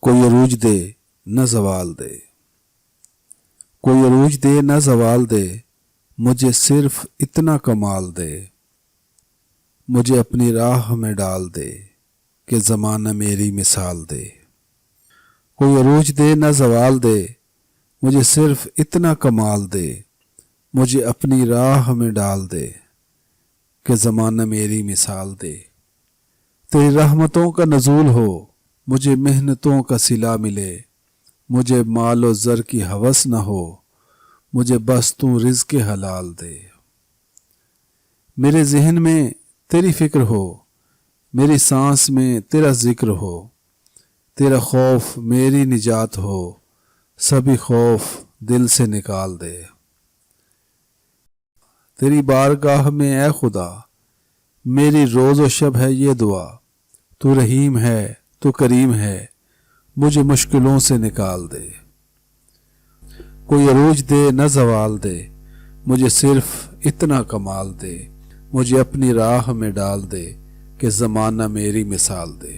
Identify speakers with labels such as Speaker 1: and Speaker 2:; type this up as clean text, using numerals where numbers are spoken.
Speaker 1: کوئی عروج دے نہ زوال دے، کوئی عروج دے نہ زوال دے، مجھے صرف اتنا کمال دے، مجھے اپنی راہ میں ڈال دے کہ زمانہ میری مثال دے۔ کوئی عروج دے نہ زوال دے، مجھے صرف اتنا کمال دے، مجھے اپنی راہ میں ڈال دے کہ زمانہ میری مثال دے۔ تیری رحمتوں کا نزول ہو، مجھے محنتوں کا صلہ ملے، مجھے مال و زر کی ہوس نہ ہو، مجھے بس تو رزق حلال دے۔ میرے ذہن میں تیری فکر ہو، میری سانس میں تیرا ذکر ہو، تیرا خوف میری نجات ہو، سبھی خوف دل سے نکال دے۔ تیری بارگاہ میں اے خدا میری روز و شب ہے یہ دعا، تو رحیم ہے تو کریم ہے، مجھے مشکلوں سے نکال دے۔ کوئی عروج دے نہ زوال دے، مجھے صرف اتنا کمال دے، مجھے اپنی راہ میں ڈال دے کہ زمانہ میری مثال دے۔